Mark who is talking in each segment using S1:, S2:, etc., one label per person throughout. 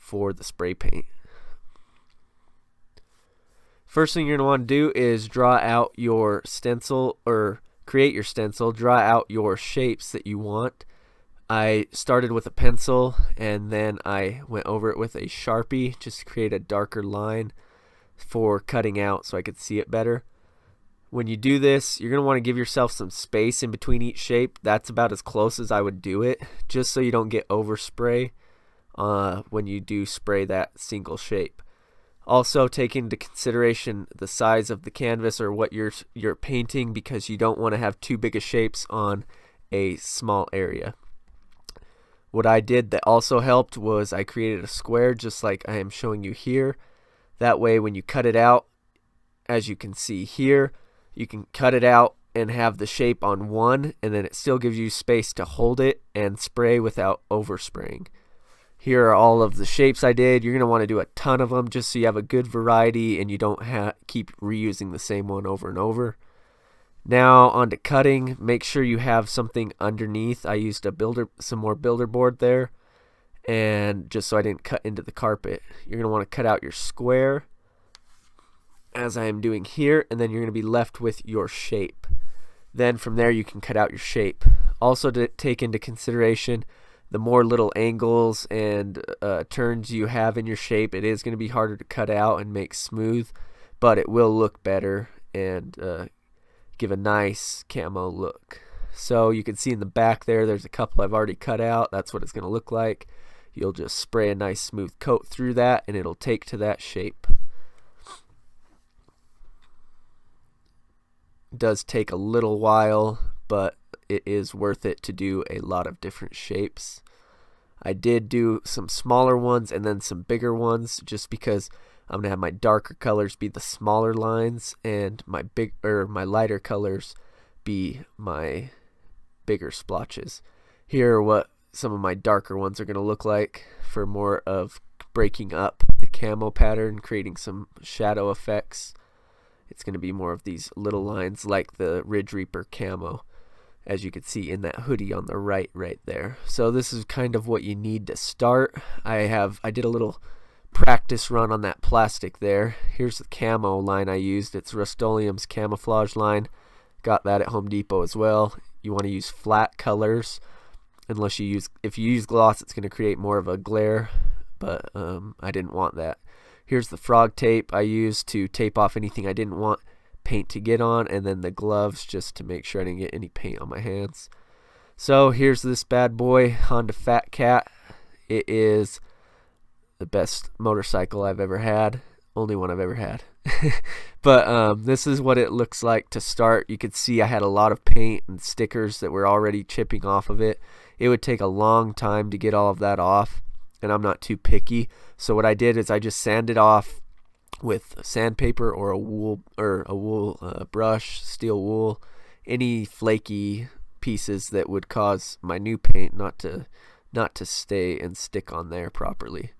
S1: for the spray paint. First thing you're going to want to do is draw out your stencil, or create your stencil. Draw out your shapes that you want. I started with a pencil and then I went over it with a Sharpie just to create a darker line for cutting out so I could see it better. When you do this, you're going to want to give yourself some space in between each shape. That's about as close as I would do it, just so you don't get overspray when you do spray that single shape. Also, take into consideration the size of the canvas or what you're painting, because you don't want to have too big of shapes on a small area. What I did that also helped was I created a square just like I am showing you here. That way when you cut it out, as you can see here, you can cut it out and have the shape on one, and then it still gives you space to hold it and spray without overspraying. Here are all of the shapes I did. You're going to want to do a ton of them just so you have a good variety and you don't keep reusing the same one over and over. Now on to cutting. Make sure you have something underneath. I used some more builder board there, and just so I didn't cut into the carpet. You're going to want to cut out your square as I am doing here, and then you're going to be left with your shape. Then from there you can cut out your shape. Also, to take into consideration, the more little angles and turns you have in your shape, it is going to be harder to cut out and make smooth, but it will look better and give a nice camo look. So you can see in the back there's a couple I've already cut out. That's what it's going to look like. You'll just spray a nice smooth coat through that and it'll take to that shape. It does take a little while, but it is worth it to do a lot of different shapes. I did do some smaller ones and then some bigger ones, just because I'm gonna have my darker colors be the smaller lines and my lighter colors be my bigger splotches. Here are what some of my darker ones are gonna look like, for more of breaking up the camo pattern, creating some shadow effects. It's gonna be more of these little lines like the Ridge Reaper camo, as you can see in that hoodie on the right there. So this is kind of what you need to start. I did a little practice run on that plastic there. Here's the camo line I used. It's Rust-Oleum's camouflage line. Got that at Home Depot as well. You want to use flat colors, if you use gloss, it's going to create more of a glare, but I didn't want that. Here's the frog tape I used to tape off anything I didn't want paint to get on, and then the gloves just to make sure I didn't get any paint on my hands. So here's this bad boy, Honda Fat Cat. It is the best motorcycle I've ever had, only one I've ever had. But this is what it looks like to start. You could see I had a lot of paint and stickers that were already chipping off of it. It would take a long time to get all of that off, and I'm not too picky. So what I did is I just sanded off with sandpaper or a wool brush, steel wool, any flaky pieces that would cause my new paint not to stay and stick on there properly.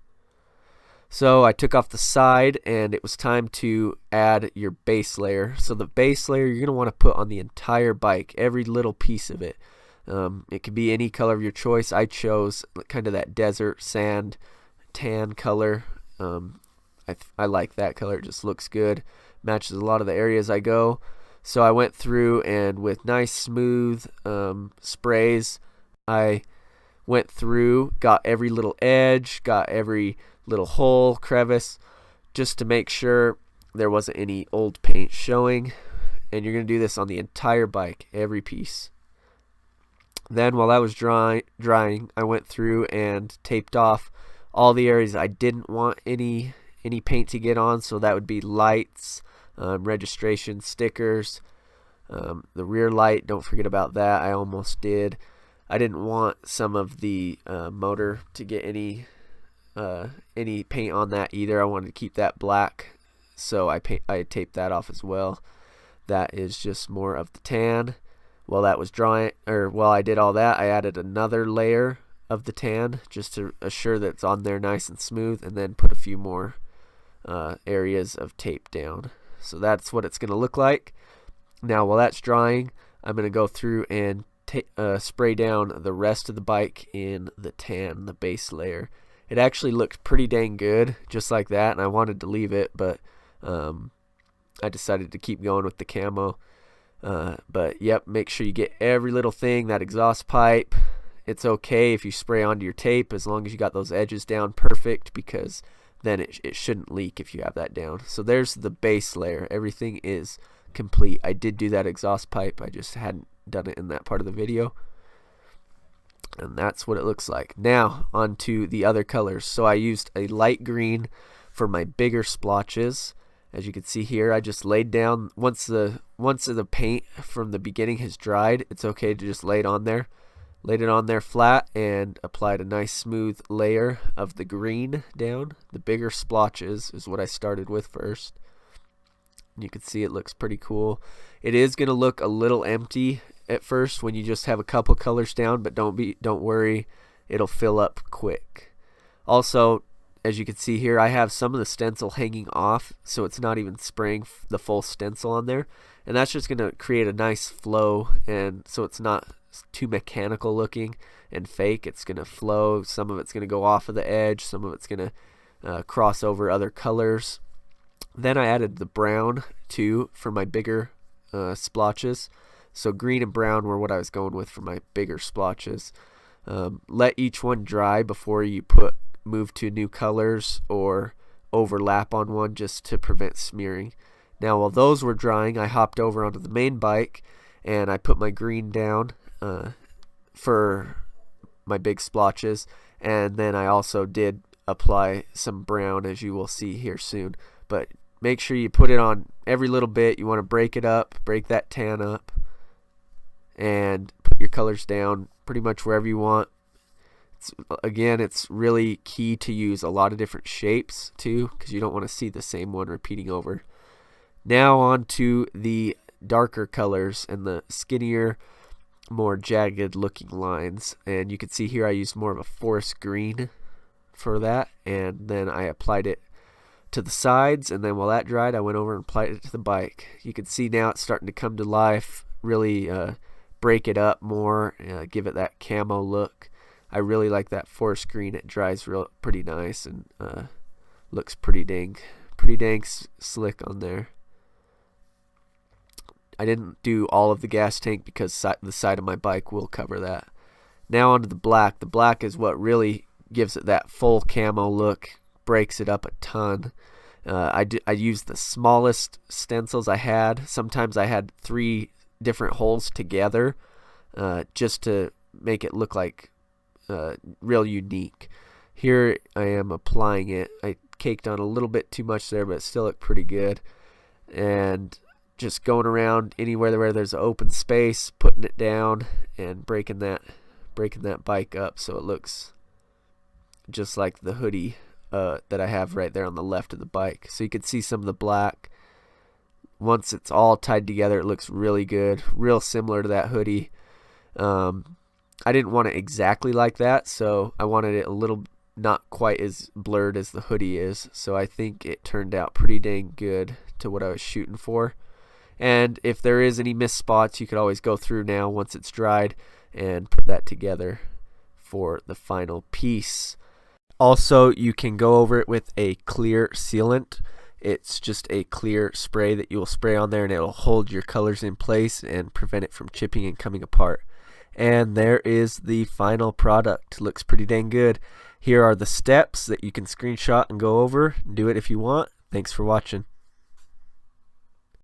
S1: So I took off the side, and it was time to add your base layer. So the base layer you're going to want to put on the entire bike, every little piece of it. It could be any color of your choice. I chose kind of that desert sand tan color. I like that color. It just looks good. Matches a lot of the areas I go. So I went through, and with nice smooth sprays, I went through, got every little edge, got every little hole, crevice, just to make sure there wasn't any old paint showing. And you're going to do this on the entire bike, every piece. Then while that was drying, I went through and taped off all the areas I didn't want any paint to get on. So that would be lights, registration stickers, the rear light, don't forget about that. I almost did. I didn't want some of the motor to get any paint on that either. I wanted to keep that black, so I taped that off as well. That is just more of the tan. While that was drying, or while I did all that, I added another layer of the tan just to assure that it's on there nice and smooth, and then put a few more areas of tape down. So that's what it's going to look like. Now while that's drying, I'm going to go through and spray down the rest of the bike in the tan, the base layer, It actually looked pretty dang good just like that, and I wanted to leave it, but I decided to keep going with the camo. But yep, make sure you get every little thing. That exhaust pipe, it's okay if you spray onto your tape as long as you got those edges down perfect, because then it shouldn't leak if you have that down. So there's the base layer. Everything is complete. I did do that exhaust pipe, I just hadn't done it in that part of the video. And that's what it looks like. Now onto the other colors. So I used a light green for my bigger splotches. As you can see here, I just laid down, once the paint from the beginning has dried, it's okay to just lay it on there. Laid it on there flat and applied a nice smooth layer of the green down. The bigger splotches is what I started with first. You can see it looks pretty cool. It is going to look a little empty at first when you just have a couple colors down, but don't worry, it'll fill up quick. Also, as you can see here, I have some of the stencil hanging off, so it's not even spraying the full stencil on there, and that's just going to create a nice flow, and so it's not too mechanical looking and fake. It's going to flow. Some of it's going to go off of the edge, some of it's going to cross over other colors. Then I added the brown too for my bigger splotches. So green and brown were what I was going with for my bigger splotches. Let each one dry before you move to new colors or overlap on one, just to prevent smearing. Now while those were drying, I hopped over onto the main bike and I put my green down for my big splotches, and then I also did apply some brown, as you will see here soon. But make sure you put it on every little bit. You want to break it up, break that tan up, and put your colors down pretty much wherever you want. Again, it's really key to use a lot of different shapes too, because you don't want to see the same one repeating over. Now on to the darker colors and the skinnier, more jagged looking lines. And you can see here I used more of a forest green for that, and then I applied it to the sides, and then while that dried I went over and applied it to the bike. You can see now it's starting to come to life, really break it up more, give it that camo look. I really like that forest green. It dries pretty nice and looks pretty dang slick on there. I didn't do all of the gas tank because the side of my bike will cover that. Now onto the black. The black is what really gives it that full camo look, breaks it up a ton. I used the smallest stencils I had. Sometimes I had 3 different holes together just to make it look like real unique. Here I am applying it. I caked on a little bit too much there, but it still looked pretty good. And just going around anywhere where there's an open space, putting it down and breaking that bike up so it looks just like the hoodie that I have right there on the left of the bike. So you can see some of the black. Once it's all tied together, it looks really good, real similar to that hoodie. I didn't want it exactly like that, so I wanted it a little not quite as blurred as the hoodie is. So I think it turned out pretty dang good to what I was shooting for. And if there is any missed spots, you could always go through now once it's dried and put that together for the final piece. Also, you can go over it with a clear sealant. It's just a clear spray that you will spray on there, and it'll hold your colors in place and prevent it from chipping and coming apart. And there is the final product. Looks pretty dang good. Here are the steps that you can screenshot and go over. Do it if you want. Thanks for watching.